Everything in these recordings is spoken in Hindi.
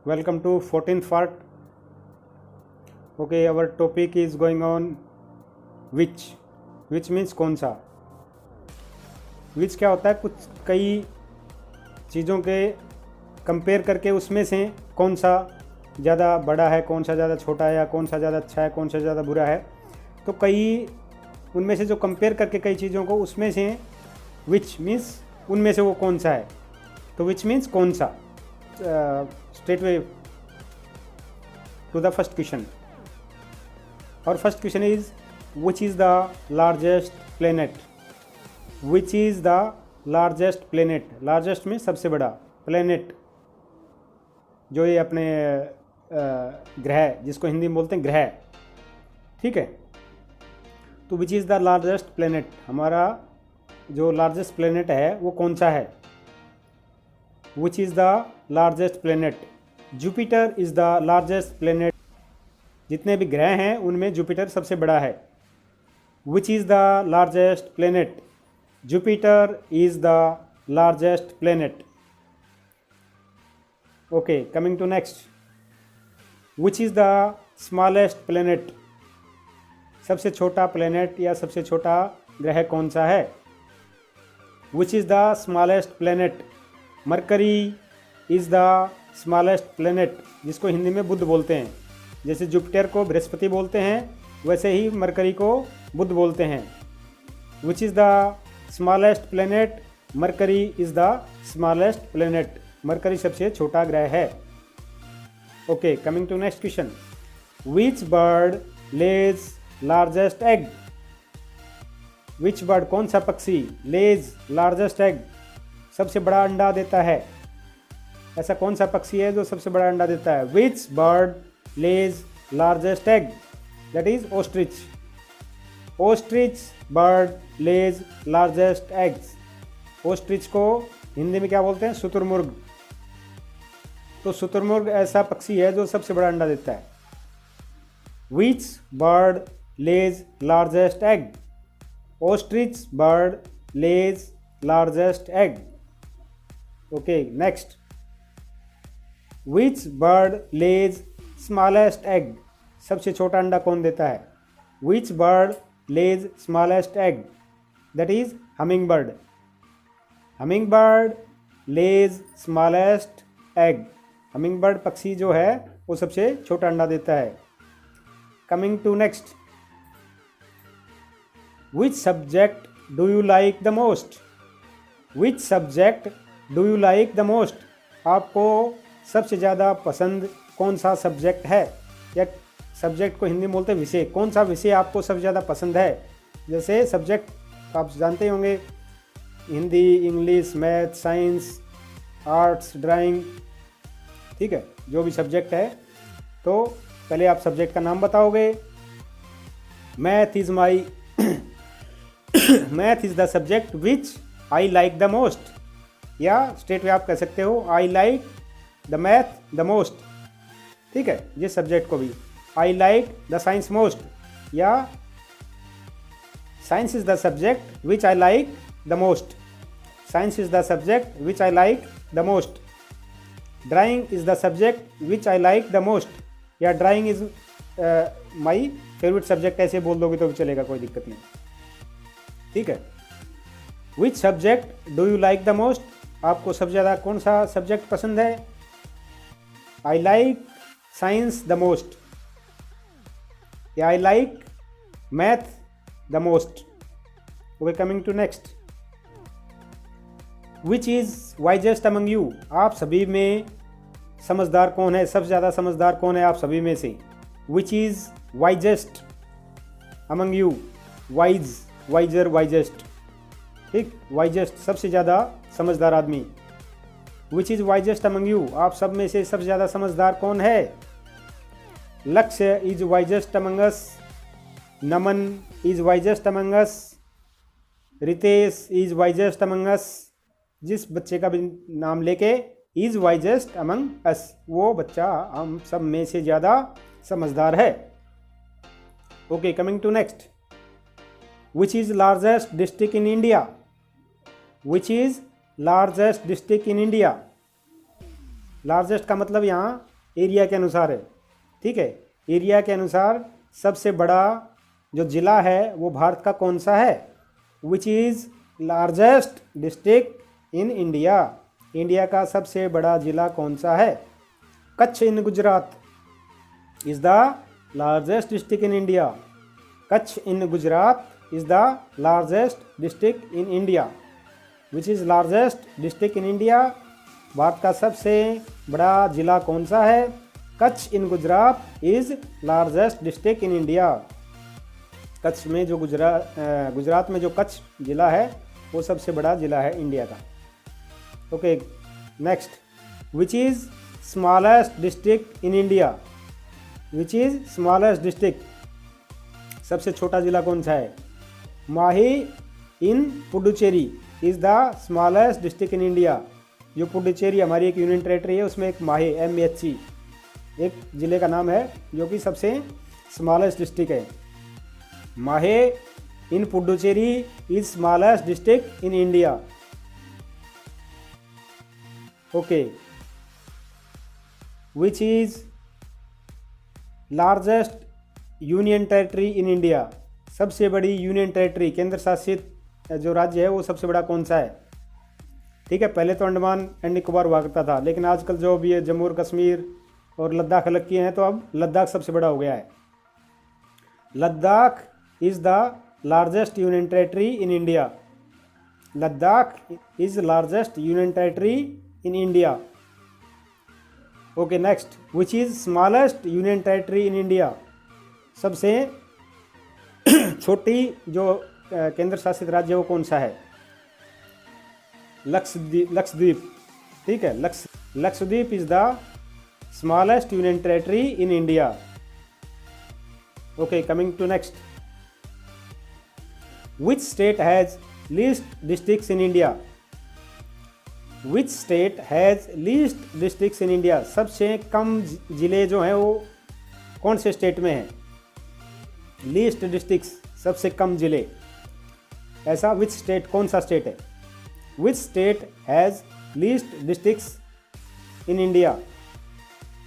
Welcome to 14th part. Okay, our topic is going on which. Which means कौन सा. Which क्या होता है, कुछ कई चीज़ों के कंपेयर करके उसमें से कौन सा ज़्यादा बड़ा है, कौन सा ज़्यादा छोटा है, या कौन सा ज़्यादा अच्छा है, कौन सा ज़्यादा बुरा है. तो कई उनमें से जो कंपेयर करके कई चीज़ों को उसमें से which means उनमें से वो कौन सा है. तो which means कौन सा. Straightway to the first question. Our first question is which is the largest planet. Which is the largest planet. Largest में सबसे बड़ा, planet जो ये अपने ग्रह, जिसको हिंदी में बोलते हैं ग्रह, ठीक है. तो which is the largest planet, हमारा जो लार्जेस्ट प्लेनेट है वो कौन सा है. Which is the largest planet. Jupiter is the largest planet. जितने भी ग्रह हैं उनमें जुपिटर सबसे बड़ा है. Which is the largest planet. Jupiter is the largest planet. Okay, coming to next. Which is the smallest planet. सबसे छोटा प्लेनेट या सबसे छोटा ग्रह कौन सा है. Which is the smallest planet. Mercury is the smallest planet, जिसको हिंदी में बुध बोलते हैं. जैसे जुपिटर को बृहस्पति बोलते हैं वैसे ही मरकरी को बुध बोलते हैं. Which is the smallest planet. Mercury is the smallest planet. Mercury सबसे छोटा ग्रह है. Okay, coming to next question. Which bird lays largest egg. Which bird, कौन सा पक्षी, लेज लार्जेस्ट एग, सबसे बड़ा अंडा देता है. ऐसा कौन सा पक्षी है जो सबसे बड़ा अंडा देता है. Which bird lays largest egg. That is ostrich. Ostrich bird lays largest eggs. Ostrich को हिंदी में क्या बोलते हैं, शुतुरमुर्ग. तो शुतुरमुर्ग ऐसा पक्षी है जो सबसे बड़ा अंडा देता है. Which bird lays largest egg. Ostrich bird lays largest egg. Okay, next. Which bird lays smallest egg. सबसे छोटा अंडा कौन देता है. Which bird lays smallest egg. That is humming bird. Humming bird lays smallest egg. Humming bird पक्षी जो है वो सबसे छोटा अंडा देता है. Coming to next. Which subject do you like the most. Which subject do you like the most. आपको सबसे ज़्यादा पसंद कौन सा सब्जेक्ट है, या सब्जेक्ट को हिंदी में बोलते हैं विषय. कौन सा विषय आपको सबसे ज़्यादा पसंद है. जैसे सब्जेक्ट आप जानते ही होंगे, Hindi, English, math, science, arts, drawing, ठीक है, जो भी सब्जेक्ट है. तो पहले आप सब्जेक्ट का नाम बताओगे. Math is my math is the subject which I like the most. या स्टेट में आप कह सकते हो I like the math the most, ठीक है, जिस सब्जेक्ट को भी. I like the science most, या science is the subject which I like the most. Science is the subject which I like the most. Drawing is the subject which I like the most, या drawing is my favourite subject. ऐसे बोल दोगे तो भी चलेगा, कोई दिक्कत नहीं, ठीक है. Which subject do you like the most. आपको सबसे ज़्यादा कौन सा सब्जेक्ट पसंद है. I like science the most, या I like math the most. Okay, coming to next. Which is wisest among you. आप सभी में समझदार कौन है, सबसे ज़्यादा समझदार कौन है आप सभी में से. Which is wisest among you. Wise, wiser, wisest, ठीक. वाइजेस्ट सबसे ज़्यादा समझदार आदमी. Which is wisest among you. आप सब में से सबसे ज़्यादा समझदार कौन है. Lakshya is wisest among us. Naman is wisest among us. Ritesh is wisest among us. जिस बच्चे का भी नाम लेके इज वाइजेस्ट अमंग अस, वो बच्चा हम सब में से ज़्यादा समझदार है. Okay, coming to next. Which is largest district in India. Which is largest district in India. Largest का मतलब यहाँ एरिया के अनुसार है, ठीक है। एरिया के अनुसार सबसे बड़ा जो ज़िला है वो भारत का कौन सा है? Which is largest district in India. India का सबसे बड़ा ज़िला कौन सा है? Kutch in Gujarat is the largest district in India. Kutch in Gujarat is the largest district in India. Which is largest district in India. Bharat का सबसे बड़ा ज़िला कौन सा है? Kutch in Gujarat is largest district in India. Kutch में जो गुजरात में जो कच्छ ज़िला है वो सबसे बड़ा ज़िला है इंडिया का। Okay, next, which is smallest district in India. Which is smallest district, सबसे छोटा ज़िला कौन सा है? Mahe in Puducherry is the smallest district in India. जो पुडुचेरी हमारी एक यूनियन टेरेटरी है उसमें एक माही MHC एक ज़िले का नाम है जो कि सबसे स्मॉलेस्ट डिस्ट्रिक्ट है। Mahe in Puducherry is smallest district in India. Okay, which is largest union territory in India. सबसे बड़ी यूनियन टेरेटरी, केंद्र शासित जो राज्य है वो सबसे बड़ा कौन सा है? ठीक है, पहले तो अंडमान एंड निकोबार हुआ करता था, लेकिन आजकल जो भी है जम्मू और कश्मीर और लद्दाख अलग किए हैं, तो अब लद्दाख सबसे बड़ा हो गया है। Ladakh is the largest union territory in India. Ladakh is largest union territory in India. Okay, next, which is smallest union territory in India. सबसे छोटी जो केंद्र शासित राज्य वो कौन सा है? लक्षद्वीप। ठीक है, Lakshadweep is the smallest union territory in India. Okay, coming to next, which state has least districts in India. Which state has least districts in India. सबसे कम जिले जो हैं वो कौन से स्टेट में हैं? लीस्ट डिस्ट्रिक्ट्स, सबसे कम जिले, ऐसा विच स्टेट, कौन सा स्टेट है? विच state has least districts in India.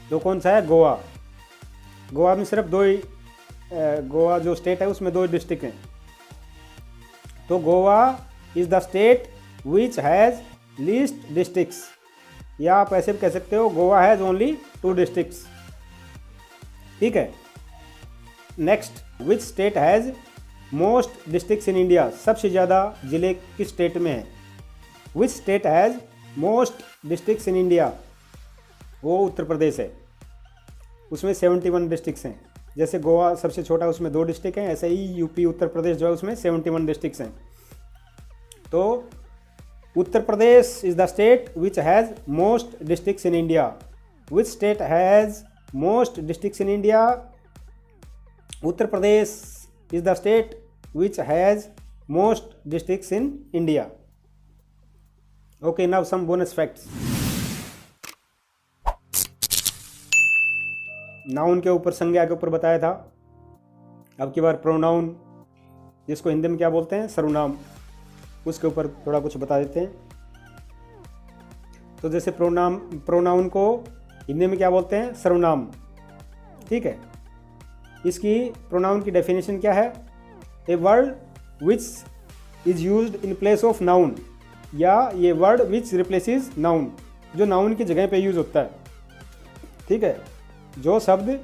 तो कौन सा है? गोवा। गोवा में सिर्फ दो ही, गोवा जो स्टेट है उसमें दो डिस्ट्रिक्ट हैं। तो Goa is the state which has least districts, या आप ऐसे भी कह सकते हो गोवा हैज़ ओनली 2 डिस्ट्रिक्ट्स। ठीक है, next, which state has most districts in India. सबसे ज़्यादा जिले किस स्टेट में है? विच state has most districts in India. वो उत्तर प्रदेश है, उसमें 71 डिस्ट्रिक्ट्स हैं। जैसे गोवा सबसे छोटा, उसमें 2 डिस्ट्रिक्ट हैं, ऐसे ही यूपी उत्तर प्रदेश जो है उसमें 71 डिस्ट्रिक्ट्स हैं। तो Uttar Pradesh is the state which has most districts in India. Which state has most districts in India. Uttar Pradesh is the state which has most districts in India. Okay, now some bonus facts. Noun के ऊपर, संज्ञा के ऊपर बताया था। अब की बार प्रोनाउन, जिसको हिंदी में क्या बोलते हैं? सर्वनाम, उसके ऊपर थोड़ा कुछ बता देते हैं। तो जैसे प्रोनाउन को हिंदी में क्या बोलते हैं? सर्वनाम। ठीक है, इसकी प्रोनाउन की डेफिनेशन क्या है? A word which is used in place of noun, या ये वर्ड विच रिप्लेसेस नाउन, जो नाउन की जगह पे यूज होता है। ठीक है, जो शब्द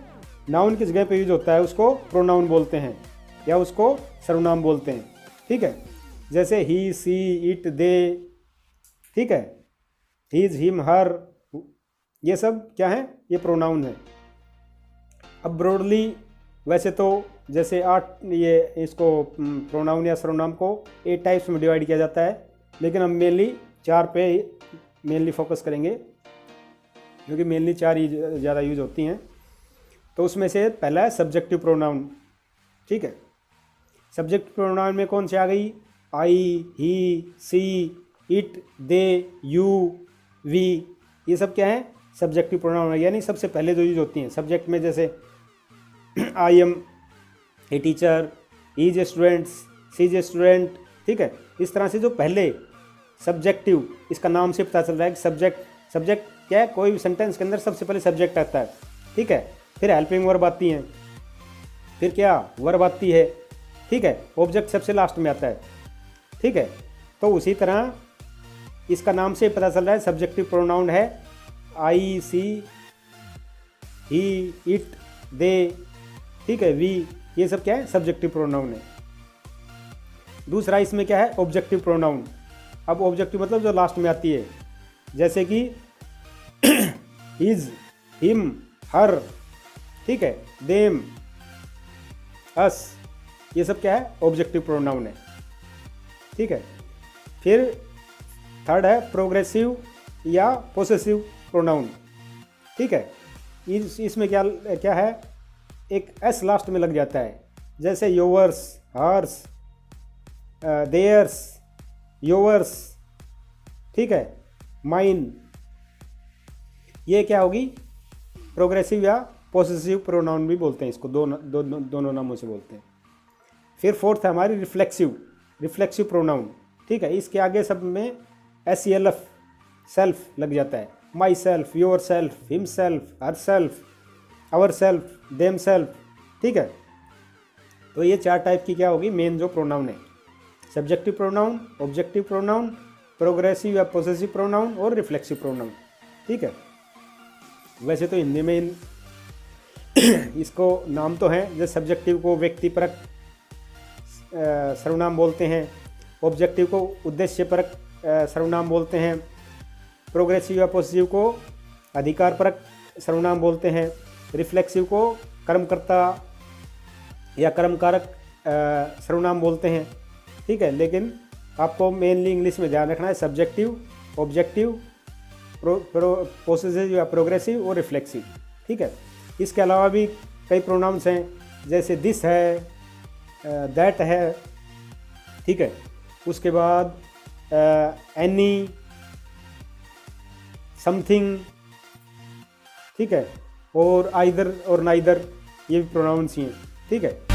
नाउन की जगह पे यूज होता है उसको प्रोनाउन बोलते हैं, या उसको सर्वनाम बोलते हैं। ठीक है, जैसे ही, सी, इट, दे। ठीक है, हीज, हिम, हर, ये सब क्या है? ये प्रोनाउन है। अब ब्रॉडली वैसे तो जैसे 8 ये इसको प्रोनाउन या सर्वनाम को 8 टाइप्स में डिवाइड किया जाता है, लेकिन हम मेनली 4 पे मेनली फोकस करेंगे, क्योंकि मेनली 4 ही ज़्यादा यूज होती हैं। तो उसमें से पहला है सब्जेक्टिव प्रोनाउन। ठीक है, सब्जेक्टिव प्रोनाउन में कौन से आ गई? आई, ही, सी, इट, दे, यू, वी, ये सब क्या है? सब्जेक्टिव प्रोनाउन है, यानी सबसे पहले जो यूज होती हैं सब्जेक्ट में। जैसे I am a teacher, he is a student, she is a student. ठीक है, इस तरह से जो पहले सब्जेक्टिव, इसका नाम से पता चल रहा है कि सब्जेक्ट क्या है, कोई भी सेंटेंस के अंदर सबसे पहले सब्जेक्ट आता है, ठीक है, फिर हेल्पिंग वर्ब आती हैं, फिर क्या वर्ब आती है, ठीक है, ऑब्जेक्ट सबसे लास्ट में आता है, ठीक है। तो उसी तरह इसका नाम से पता चल रहा है सब्जेक्टिव प्रोनाउन है आई, सी, ही, इट, दे, ठीक है, वी, ये सब क्या है सब्जेक्टिव प्रोनाउन है। दूसरा इसमें क्या है ऑब्जेक्टिव प्रोनाउन। अब ऑब्जेक्टिव मतलब जो लास्ट में आती है, जैसे कि इज, हिम, हर, ठीक है, देम, अस, ये सब क्या है ऑब्जेक्टिव प्रोनाउन है, ठीक है। फिर थर्ड है प्रोग्रेसिव या पोसेसिव प्रोनाउन, ठीक है। इसमें क्या क्या है, एक एस लास्ट में लग जाता है, जैसे योवर्स, हर्स, देयर्स, योवर्स, ठीक है, माइन, ये क्या होगी प्रोग्रेसिव या पोसेसिव प्रोनाउन भी बोलते हैं इसको, दोनों नामों से बोलते हैं। फिर फोर्थ है हमारी रिफ्लेक्सिव प्रोनाउन, ठीक है। इसके आगे सब में SELF सेल्फ लग जाता है, myself, yourself, himself, herself, ourself, themself, ठीक है। तो ये 4 टाइप की क्या होगी मेन जो प्रोनाउन है, subjective pronoun, objective pronoun, progressive या पोसेसिव प्रोनाउन और रिफ्लेक्सिव प्रोनाउन, ठीक है। वैसे तो हिंदी में इसको नाम तो हैं, जैसे सब्जेक्टिव को व्यक्तिपरक सर्वनाम बोलते हैं, ऑब्जेक्टिव को उद्देश्यपरक सर्वनाम बोलते हैं, प्रोग्रेसिव या पोसेसिव को अधिकारपरक सर्वनाम बोलते हैं, रिफ्लेक्सिव को कर्मकर्ता या कर्मकारक सर्वनाम बोलते हैं, ठीक है। लेकिन आपको मेनली इंग्लिश में ध्यान रखना है सब्जेक्टिव, ऑब्जेक्टिव, पोसेसिव या प्रोग्रेसिव और रिफ्लेक्सिव, ठीक है। इसके अलावा भी कई प्रोनाउंस हैं, जैसे दिस है, दैट है, ठीक है। उसके बाद एनी, समथिंग, ठीक है, और आइदर और नाइदर, ये भी प्रोनाउंस ही हैं, ठीक है।